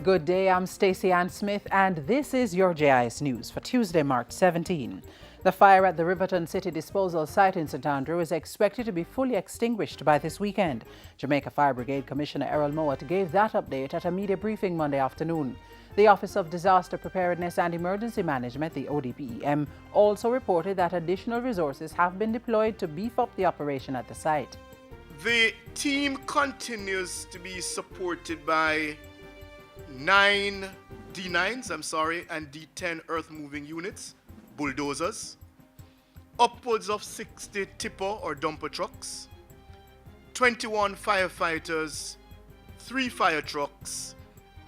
Good day, I'm Stacey Ann Smith, and this is your JIS News for Tuesday, March 17. The fire at the Riverton City Disposal Site in St Andrew is expected to be fully extinguished by this weekend. Jamaica Fire Brigade Commissioner Errol Mowat gave that update at a media briefing Monday afternoon. The Office of Disaster Preparedness and Emergency Management, the ODPEM, also reported that additional resources have been deployed to beef up the operation at the site. The team continues to be supported by 9 D9s, and D10 earth-moving units, bulldozers, upwards of 60 tipper or dumper trucks, 21 firefighters, 3 fire trucks,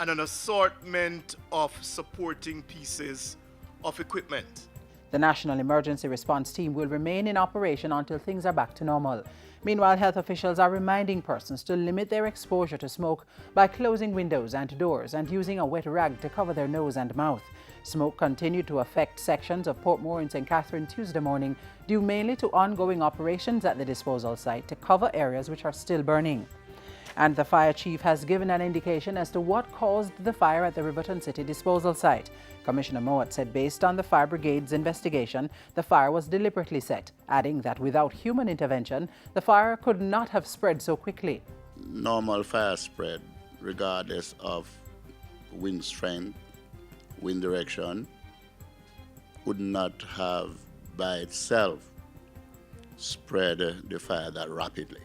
and an assortment of supporting pieces of equipment. The National Emergency Response Team will remain in operation until things are back to normal. Meanwhile, health officials are reminding persons to limit their exposure to smoke by closing windows and doors and using a wet rag to cover their nose and mouth. Smoke continued to affect sections of Portmore in St. Catherine Tuesday morning, due mainly to ongoing operations at the disposal site to cover areas which are still burning. And the fire chief has given an indication as to what caused the fire at the Riverton City disposal site. Commissioner Mowat said based on the fire brigade's investigation, the fire was deliberately set, adding that without human intervention, the fire could not have spread so quickly. Normal fire spread, regardless of wind strength, wind direction, would not have by itself spread the fire that rapidly.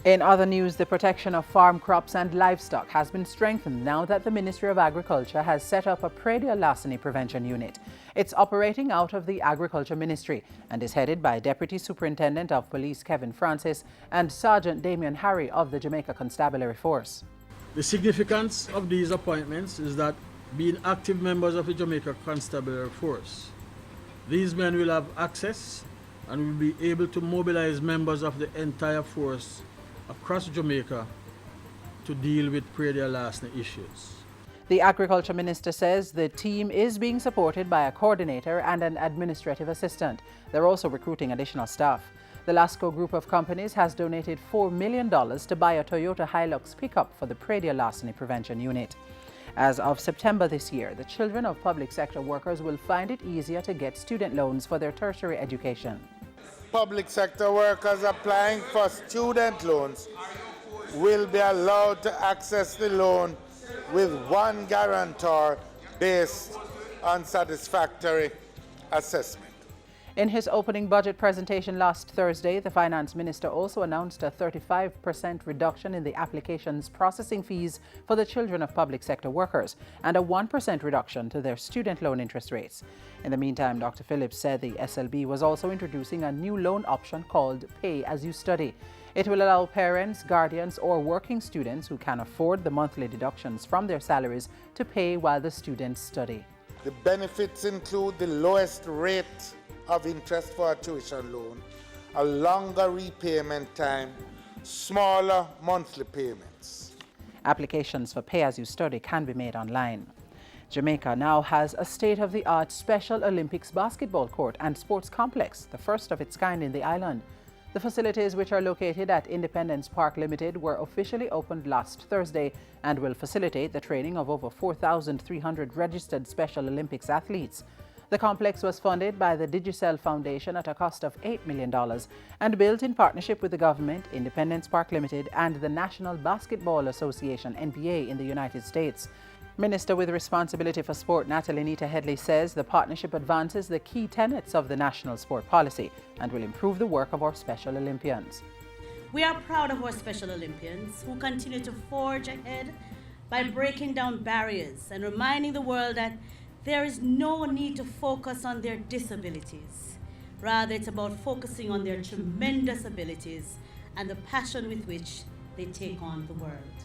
In other news, the protection of farm crops and livestock has been strengthened now that the Ministry of Agriculture has set up a PRAEDIAL Larceny prevention unit. It's operating out of the Agriculture Ministry and is headed by Deputy Superintendent of Police Kevin Francis and Sergeant Damien Harry of the Jamaica Constabulary Force. The significance of these appointments is that being active members of the Jamaica Constabulary Force, these men will have access and will be able to mobilize members of the entire force across Jamaica to deal with PRAEDIAL Larceny issues. The Agriculture Minister says the team is being supported by a coordinator and an administrative assistant. They're also recruiting additional staff. The LASCO group of companies has donated $4 million to buy a Toyota Hilux pickup for the PRAEDIAL Larceny Prevention Unit. As of September this year, the children of public sector workers will find it easier to get student loans for their tertiary education. Public sector workers applying for student loans will be allowed to access the loan with one guarantor based on satisfactory assessment. In his opening budget presentation last Thursday, the Finance Minister also announced a 35% reduction in the applications processing fees for the children of public sector workers and a 1% reduction to their student loan interest rates. In the meantime, Dr. Phillips said the SLB was also introducing a new loan option called Pay As You Study. It will allow parents, guardians, or working students who can afford the monthly deductions from their salaries to pay while the students study. The benefits include the lowest rate of interest for a tuition loan, a longer repayment time, smaller monthly payments. Applications for Pay As You Study can be made online. Jamaica now has a state-of-the-art Special Olympics basketball court and sports complex, the first of its kind in the island. The facilities, which are located at Independence Park Limited, were officially opened last Thursday and will facilitate the training of over 4,300 registered Special Olympics athletes. The complex was funded by the Digicel Foundation at a cost of $8 million and built in partnership with the government, Independence Park Limited, and the National Basketball Association, NBA, in the United States. Minister with responsibility for sport, Natalie Nita Headley, says the partnership advances the key tenets of the national sport policy and will improve the work of our Special Olympians. We are proud of our Special Olympians who continue to forge ahead by breaking down barriers and reminding the world that there is no need to focus on their disabilities. Rather, it's about focusing on their tremendous abilities and the passion with which they take on the world.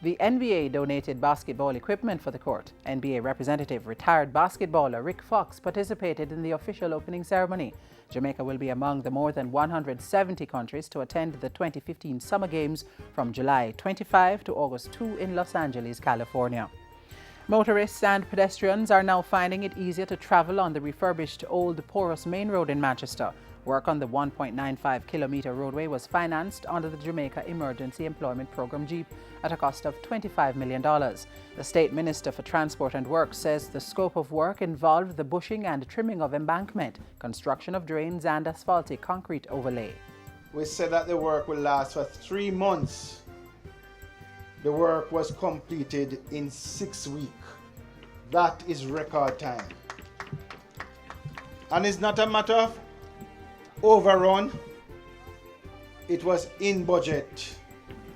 The NBA donated basketball equipment for the court. NBA representative, retired basketballer Rick Fox, participated in the official opening ceremony. Jamaica will be among the more than 170 countries to attend the 2015 Summer Games from July 25 to August 2 in Los Angeles, California. Motorists and pedestrians are now finding it easier to travel on the refurbished Old Porus main road in Manchester. Work on the 1.95-kilometre roadway was financed under the Jamaica Emergency Employment Program JIS at a cost of $25 million. The State Minister for Transport and Works says the scope of work involved the bushing and trimming of embankment, construction of drains and asphaltic concrete overlay. We said that the work will last for 3 months. The work was completed in 6 weeks. That is record time. And it's not a matter of overrun. It was in budget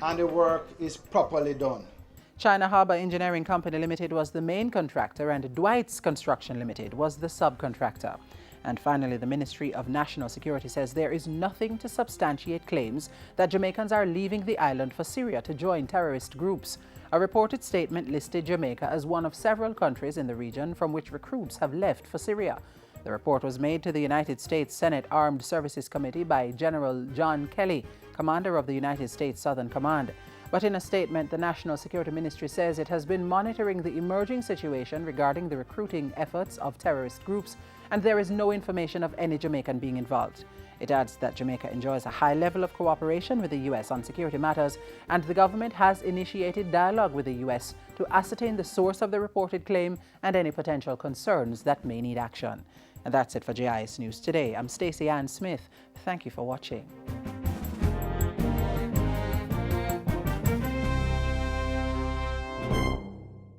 and the work is properly done. China Harbour Engineering Company Limited was the main contractor and Dwight's Construction Limited was the subcontractor. And finally, the Ministry of National Security says there is nothing to substantiate claims that Jamaicans are leaving the island for Syria to join terrorist groups. A reported statement listed Jamaica as one of several countries in the region from which recruits have left for Syria. The report was made to the United States Senate Armed Services Committee by General John Kelly, commander of the United States Southern Command. But in a statement, the National Security Ministry says it has been monitoring the emerging situation regarding the recruiting efforts of terrorist groups, and there is no information of any Jamaican being involved. It adds that Jamaica enjoys a high level of cooperation with the U.S. on security matters, and the government has initiated dialogue with the U.S. to ascertain the source of the reported claim and any potential concerns that may need action. And that's it for JIS News Today. I'm Stacey Ann Smith. Thank you for watching.